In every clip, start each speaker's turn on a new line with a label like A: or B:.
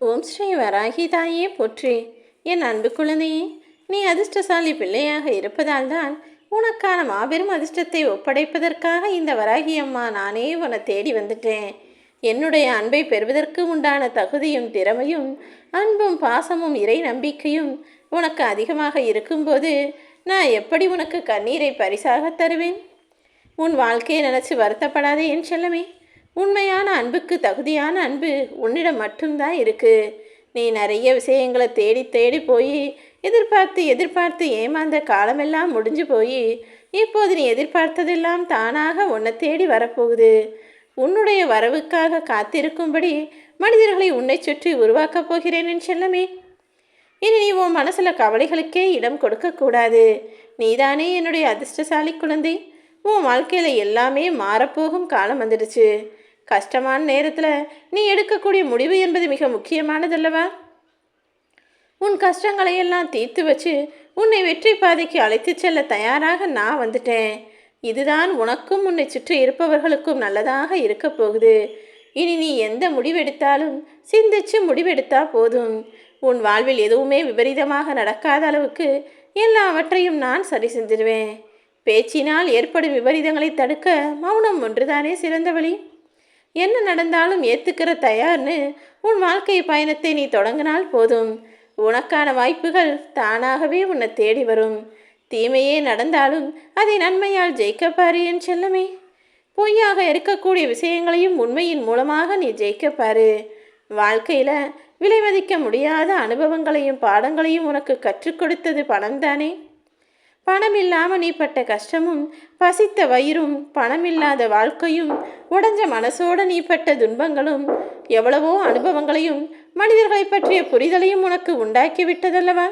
A: ஓம் ஸ்ரீ வராகி தாயே போற்றி. என் அன்பு குழந்தையே, நீ அதிர்ஷ்டசாலி பிள்ளையாக இருப்பதால் தான் உனக்கான மாபெரும் அதிர்ஷ்டத்தை ஒப்படைப்பதற்காக இந்த வராகி அம்மா நானே உன்னை தேடி வந்துட்டேன். என்னுடைய அன்பை பெறுவதற்கு உண்டான தகுதியும் திறமையும் அன்பும் பாசமும் இறை நம்பிக்கையும் உனக்கு அதிகமாக இருக்கும்போது நான் எப்படி உனக்கு கண்ணீரை பரிசாக தருவேன்? உன் வாழ்க்கையை நினச்சி வருத்தப்படாதே என் செல்லமே. உண்மையான அன்புக்கு தகுதியான அன்பு உன்னிடம் மட்டும்தான் இருக்குது. நீ நிறைய விஷயங்களை தேடி தேடி போய் எதிர்பார்த்து எதிர்பார்த்து ஏமாந்த காலமெல்லாம் முடிஞ்சு போய் இப்போது நீ எதிர்பார்த்ததெல்லாம் தானாக உன்னை தேடி வரப்போகுது. உன்னுடைய வரவுக்காக காத்திருக்கும்படி மனிதர்களை உன்னை சுற்றி உருவாக்கப் போகிறேன் என் செல்லமே. இனி நீ உன் மனசில் கவலைகளுக்கே இடம் கொடுக்கக்கூடாது. நீதானே என்னுடைய அதிர்ஷ்டசாலி குழந்தை. உன் வாழ்க்கையில் எல்லாமே மாறப்போகும் காலம் வந்துடுச்சு. கஷ்டமான நேரத்தில் நீ எடுக்கக்கூடிய முடிவு என்பது மிக முக்கியமானதல்லவா? உன் கஷ்டங்களையெல்லாம் தீர்த்து வச்சு உன்னை வெற்றி பாதைக்கு அழைத்து செல்ல தயாராக நான் வந்துட்டேன். இதுதான் உனக்கும் உன்னை சுற்றி இருப்பவர்களுக்கும் நல்லதாக இருக்க போகுது. இனி நீ எந்த முடிவெடுத்தாலும் சிந்திச்சு முடிவெடுத்தா போதும். உன் வாழ்வில் எதுவுமே விபரீதமாக நடக்காத அளவுக்கு எல்லாவற்றையும் நான் சரி செஞ்சிருவேன். பேச்சினால் ஏற்படும் விபரீதங்களை தடுக்க மௌனம் ஒன்றுதானே சிறந்த வழி. என்ன நடந்தாலும் ஏற்றுக்கிற தயார்னு உன் வாழ்க்கை பயணத்தை நீ தொடங்கினால் போதும். உனக்கான வாய்ப்புகள் தானாகவே உன்னை தேடி வரும். தீமையே நடந்தாலும் அதை நன்மையால் ஜெயிக்கப்பாரு என் செல்லமே. பொய்யாக இருக்கக்கூடிய விஷயங்களையும் உண்மையின் மூலமாக நீ ஜெயிக்கப்பாரு. வாழ்க்கையில் விலை மதிக்க முடியாத அனுபவங்களையும் பாடங்களையும் உனக்கு கற்றுக் கொடுத்தது பணம்தானே. பணம் இல்லாமல் நீ பட்ட கஷ்டமும் பசித்த வயிறும் பணமில்லாத வாழ்க்கையும் உடஞ்ச மனசோடு நீ பட்ட துன்பங்களும் எவ்வளவோ அனுபவங்களையும் மனிதர்களை பற்றிய புரிதலையும் உனக்கு உண்டாக்கி விட்டதல்லவா?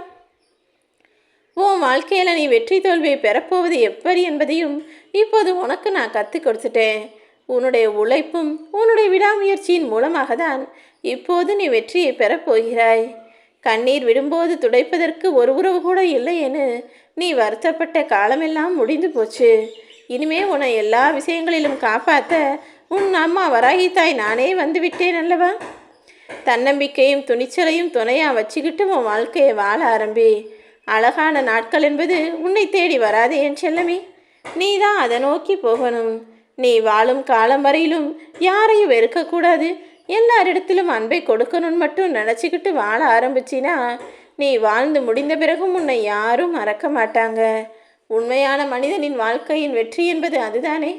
A: உன் வாழ்க்கையில் நீ வெற்றி தோல்வியை பெறப்போவது எப்படி என்பதையும் இப்போது உனக்கு நான் கற்றுக் கொடுத்துட்டேன். உன்னுடைய உழைப்பும் உன்னுடைய விடாமுயற்சியின் மூலமாக தான் இப்போது நீ வெற்றியை பெறப்போகிறாய். கண்ணீர் விடும்போது துடைப்பதற்கு ஒரு உறவு கூட இல்லையேன்னு நீ வருத்தப்பட்ட காலமெல்லாம் முடிந்து போச்சு. இனிமே உன்னை எல்லா விஷயங்களிலும் காப்பாற்ற உன் அம்மா வராகி தாய் நானே வந்து விட்டேன் அல்லவா? தன்னம்பிக்கையும் துணிச்சலையும் துணையாக வச்சுக்கிட்டு உன் வாழ்க்கையை வாழ ஆரம்பி. அழகான நாட்கள் என்பது உன்னை தேடி வராது என் செல்லமே. நீ தான் அதை நோக்கி போகணும். நீ வாழும் காலம் வரையிலும் யாரையும் வெறுக்கக்கூடாது. எல்லாரிடத்திலும் அன்பை கொடுக்கணும்னு மட்டும் நினச்சிக்கிட்டு வாழ ஆரம்பிச்சினா நீ வாழ்ந்து முடிந்த பிறகும் உன்னை யாரும் மறக்க மாட்டாங்க. உண்மையான மனிதனின் வாழ்க்கையின் வெற்றி என்பது அதுதானே.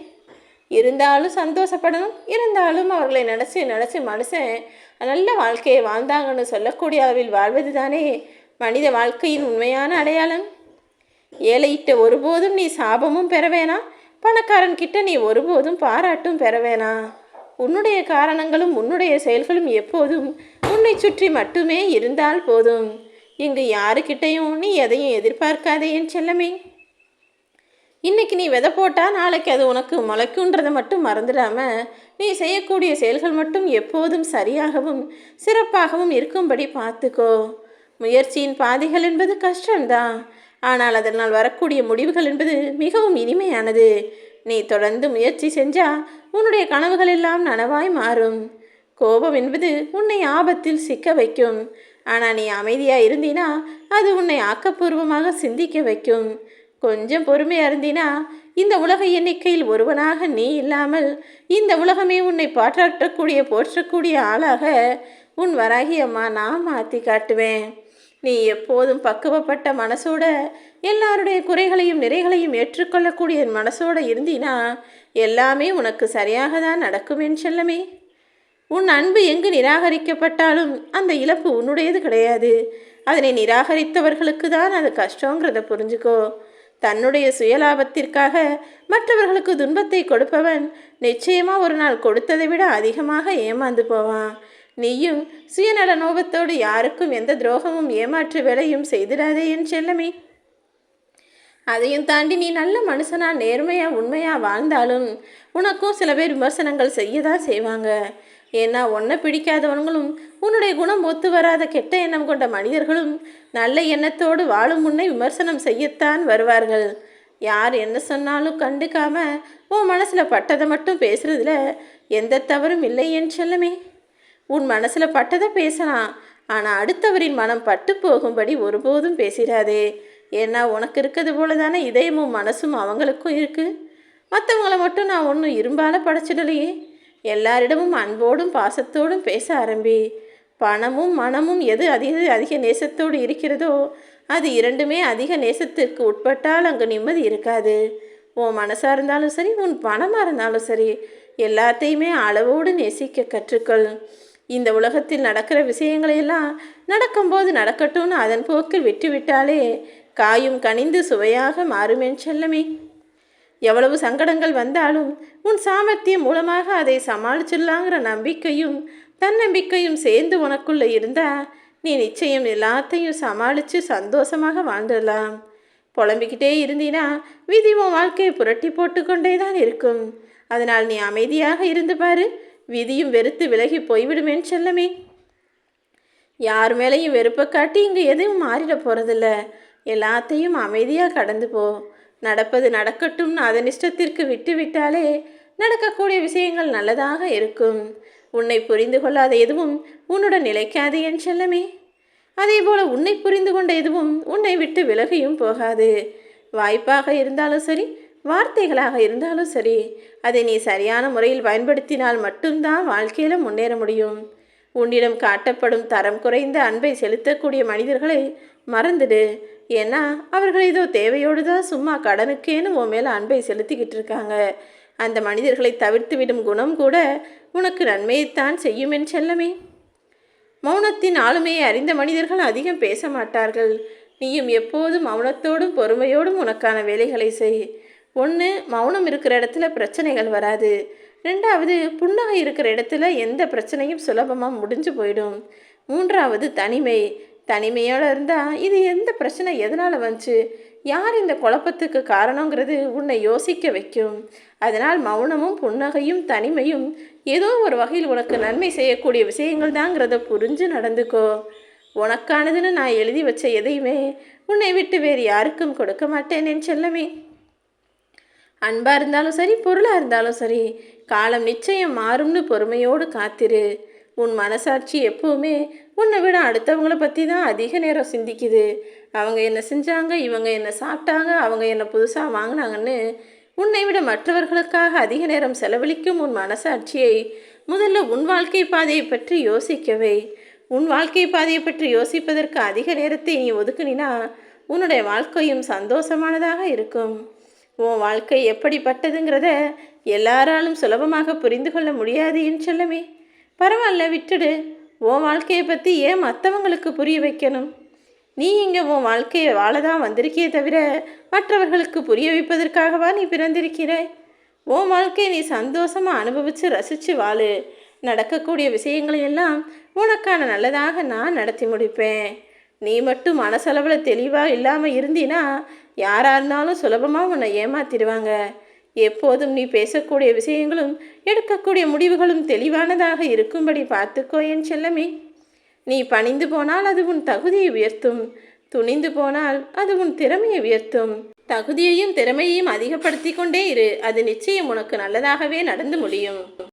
A: இருந்தாலும் சந்தோஷப்படணும், இருந்தாலும் அவர்களை நினச்சி மனுஷன் நல்ல வாழ்க்கையை வாழ்ந்தாங்கன்னு சொல்லக்கூடிய அளவில் வாழ்வது தானே மனித வாழ்க்கையின் உண்மையான அடையாளம். ஏழையிட்ட ஒருபோதும் நீ சாபமும் பெற வேணாம், பணக்காரன் கிட்ட நீ ஒருபோதும் பாராட்டும் பெற வேணாம். உன்னுடைய காரணங்களும் உன்னுடைய செயல்களும் எப்போதும் உன்னை சுற்றி மட்டுமே இருந்தால் போதும். இங்கு யாருக்கிட்டையும் நீ எதையும் எதிர்பார்க்காதே என் செல்லமே. இன்னைக்கு நீ விதை போட்டால் நாளைக்கு அது உனக்கு முளைக்குன்றதை மட்டும் மறந்துடாம நீ செய்யக்கூடிய செயல்கள் மட்டும் எப்போதும் சரியாகவும் சிறப்பாகவும் இருக்கும்படி பார்த்துக்கோ. முயற்சியின் பாதைகள் என்பது கஷ்டம்தான், ஆனால் அதனால் வரக்கூடிய முடிவுகள் என்பது மிகவும் இனிமையானது. நீ தொடர்ந்து முயற்சி செஞ்சால் உன்னுடைய கனவுகள் எல்லாம் நனவாய் மாறும். கோபம் என்பது உன்னை ஆபத்தில் சிக்க வைக்கும், ஆனால் நீ அமைதியாக இருந்தினா அது உன்னை ஆக்கப்பூர்வமாக சிந்திக்க வைக்கும். கொஞ்சம் பொறுமையாக இருந்தினா இந்த உலக எண்ணிக்கையில் ஒருவனாக நீ இல்லாமல் இந்த உலகமே உன்னை போற்றக்கூடிய ஆளாக உன் வராகி அம்மா நான் மாற்றி காட்டுவேன். நீ எப்போதும் பக்குவப்பட்ட மனசோட எல்லாருடைய குறைகளையும் நிறைகளையும் ஏற்றுக்கொள்ளக்கூடிய மனசோட இருந்தினா எல்லாமே உனக்கு சரியாக தான் நடக்கும் என் செல்லமே. உன் அன்பு எங்கு நிராகரிக்கப்பட்டாலும் அந்த இழப்பு உன்னுடையது கிடையாது. அதனை நிராகரித்தவர்களுக்கு தான் அது கஷ்டங்கிறத புரிஞ்சுக்கோ. தன்னுடைய சுயலாபத்திற்காக மற்றவர்களுக்கு துன்பத்தை கொடுப்பவன் நிச்சயமாக ஒரு நாள் கொடுத்ததை விட அதிகமாக ஏமாந்து போவான். நீயும் சுயநல நோபத்தோடு யாருக்கும் எந்த துரோகமும் ஏமாற்று வேலையும் செய்திடாதே என் செல்லமே. அதையும் தாண்டி நீ நல்ல மனுஷனா நேர்மையாக உண்மையாக வாழ்ந்தாலும் உனக்கும் சில பேர் விமர்சனங்கள் செய்ய தான் செய்வாங்க. ஏன்னா உன்னை பிடிக்காதவங்களும் உன்னுடைய குணம் ஒத்து வராத கெட்ட எண்ணம் கொண்ட மனிதர்களும் நல்ல எண்ணத்தோடு வாழும் முன்னே விமர்சனம் செய்யத்தான் வருவார்கள். யார் என்ன சொன்னாலும் கண்டுக்காம உன் மனசில் பட்டதை மட்டும் பேசுறதுல எந்த தவறும் இல்லை என் செல்லமே. உன் மனசில் பட்டதை பேசலாம், ஆனால் அடுத்தவரின் மனம் பட்டு போகும்படி ஒருபோதும் பேசிடாதே. ஏன்னா உனக்கு இருக்கிறது போல தானே இதயமும் மனசும் அவங்களுக்கும் இருக்குது. மற்றவங்கள மட்டும் நான் ஒன்றும் இரும்பால் படைச்சிடலையே. எல்லாரிடமும் அன்போடும் பாசத்தோடும் பேச ஆரம்பி. பணமும் மனமும் எது அதிக அதிக நேசத்தோடு இருக்கிறதோ அது இரண்டுமே அதிக நேசத்திற்கு உட்பட்டால் அங்கு நிம்மதி இருக்காது. உன் மனசாக இருந்தாலும் சரி, உன் பணமாக இருந்தாலும் சரி, எல்லாத்தையுமே அளவோடு நேசிக்க கற்றுக்கொள். இந்த உலகத்தில் நடக்கிற விஷயங்களையெல்லாம் நடக்கும்போது நடக்கட்டும்னு அதன் போக்கில் விட்டுவிட்டாலே காயும் கனிந்து சுவையாக மாறுமேன் செல்லமே. எவ்வளவு சங்கடங்கள் வந்தாலும் உன் சாமர்த்தியம் மூலமாக அதை சமாளிச்சிடலாங்கிற நம்பிக்கையும் தன்னம்பிக்கையும் சேர்ந்து உனக்குள்ளே இருந்தால் நீ நிச்சயம் எல்லாத்தையும் சமாளித்து சந்தோஷமாக வாழ்ந்துடலாம். புலம்பிக்கிட்டே இருந்தீனா விதி உன் வாழ்க்கையை புரட்டி போட்டுக்கொண்டே தான் இருக்கும். அதனால் நீ அமைதியாக இருந்து பாரு, விதியும் வெறுத்து விலகி போய்விடுமேன் செல்லமே. யார் மேலேயும் வெறுப்பை காட்டி இங்கே எதுவும் மாறிட போகிறதில்ல. எல்லாத்தையும் அமைதியாக கடந்து போ. நடப்பது நடக்கட்டும்னு அதன் இஷ்டத்திற்கு விட்டு விட்டாலே நடக்கக்கூடிய விஷயங்கள் நல்லதாக இருக்கும். உன்னை புரிந்து கொள்ளாத எதுவும் உன்னுடன் நிலைக்காது என் செல்லமே. அதே போல் உன்னை புரிந்து கொண்ட எதுவும் உன்னை விட்டு விலகியும் போகாது. வாய்ப்பாக இருந்தாலும் சரி, வார்த்தைகளாக இருந்தாலும் சரி, அதை நீ சரியான முறையில் பயன்படுத்தினால் மட்டும்தான் வாழ்க்கையில் முன்னேற முடியும். உன்னிடம் காட்டப்படும் தரம் குறைந்த அன்பை செலுத்தக்கூடிய மனிதர்களை மறந்துடு. ஏன்னா அவர்கள் ஏதோ தேவையோடு தான் சும்மா கடனுக்கேன்னு உன் மேலே அன்பை செலுத்திக்கிட்டு இருக்காங்க. அந்த மனிதர்களை தவிர்த்து விடும் குணம் கூட உனக்கு நன்மையைத்தான் செய்யுமென் செல்லமே. மௌனத்தின் ஆளுமையை அறிந்த மனிதர்கள் அதிகம் பேச மாட்டார்கள். நீயும் எப்போதும் மௌனத்தோடும் பொறுமையோடும் உனக்கான வேலைகளை செய். ஒன்று, மௌனம் இருக்கிற இடத்துல பிரச்சனைகள் வராது. ரெண்டாவது, புன்னகை இருக்கிற இடத்துல எந்த பிரச்சனையும் சுலபமாக முடிஞ்சு போயிடும். மூன்றாவது, தனிமையோடு இருந்தால் இது எந்த பிரச்சனை எதனால் வந்துச்சு, யார் இந்த குழப்பத்துக்கு காரணங்கிறது உன்னை யோசிக்க வைக்கும். அதனால் மௌனமும் புன்னகையும் தனிமையும் ஏதோ ஒரு வகையில் உனக்கு நன்மை செய்யக்கூடிய விஷயங்கள் தாங்கிறத புரிஞ்சு நடந்துக்கோ. உனக்கானதுன்னு நான் எழுதி வச்ச எதையுமே உன்னை விட்டு வேறு யாருக்கும் கொடுக்க மாட்டேன் என் செல்லமே. அன்பாக இருந்தாலும் சரி, பொருளாக இருந்தாலும் சரி, காலம் நிச்சயம் மாறும்னு பொறுமையோடு காத்திரு. உன் மனசாட்சி எப்போவுமே உன்னை விட அடுத்தவங்கள பற்றி தான் அதிக நேரம் சிந்திக்குது. அவங்க என்ன செஞ்சாங்க, இவங்க என்ன சாப்பிட்டாங்க, அவங்க என்ன புதுசாக வாங்கினாங்கன்னு உன்னை விட மற்றவர்களுக்காக அதிக நேரம் செலவழிக்கும் உன் மனசாட்சியை முதல்ல உன் வாழ்க்கை பாதையை பற்றி யோசிக்கவே. உன் வாழ்க்கை பாதையை பற்றி யோசிப்பதற்கு அதிக நேரத்தை நீ ஒதுக்குனினா உன்னுடைய வாழ்க்கையும் சந்தோஷமானதாக இருக்கும். உன் வாழ்க்கை எப்படிப்பட்டதுங்கிறத எல்லாராலும் சுலபமாக புரிந்து கொள்ள முடியாது என் செல்லமே. பரவாயில்ல, விட்டுடு. உன் வாழ்க்கையை பற்றி ஏன் மற்றவங்களுக்கு புரிய வைக்கணும்? நீ இங்கே உன் வாழ்க்கையை வாழதான் வந்திருக்கியே தவிர மற்றவர்களுக்கு புரிய வைப்பதற்காகவா நீ பிறந்திருக்கிற? உன் வாழ்க்கையை நீ சந்தோஷமாக அனுபவித்து ரசித்து வாழு. நடக்கக்கூடிய விஷயங்களையெல்லாம் உனக்கான நல்லதாக நான் நடத்தி முடிப்பேன். நீ மட்டும் மனசளவில் தெளிவாக இல்லாமல் இருந்தினா யாராக இருந்தாலும் சுலபமாக உன்னை ஏமாத்திடுவாங்க. எப்போதும் நீ பேசக்கூடிய விஷயங்களும் எடுக்கக்கூடிய முடிவுகளும் தெளிவானதாக இருக்கும்படி பார்த்துக்கோ என் செல்லமே. நீ பணிந்து போனால் அது உன் தகுதியை உயர்த்தும். துணிந்து போனால் அது உன் திறமையை உயர்த்தும். தகுதியையும் திறமையையும் அதிகப்படுத்தி கொண்டே இரு. அது நிச்சயம் உனக்கு நல்லதாகவே நடந்து முடியும்.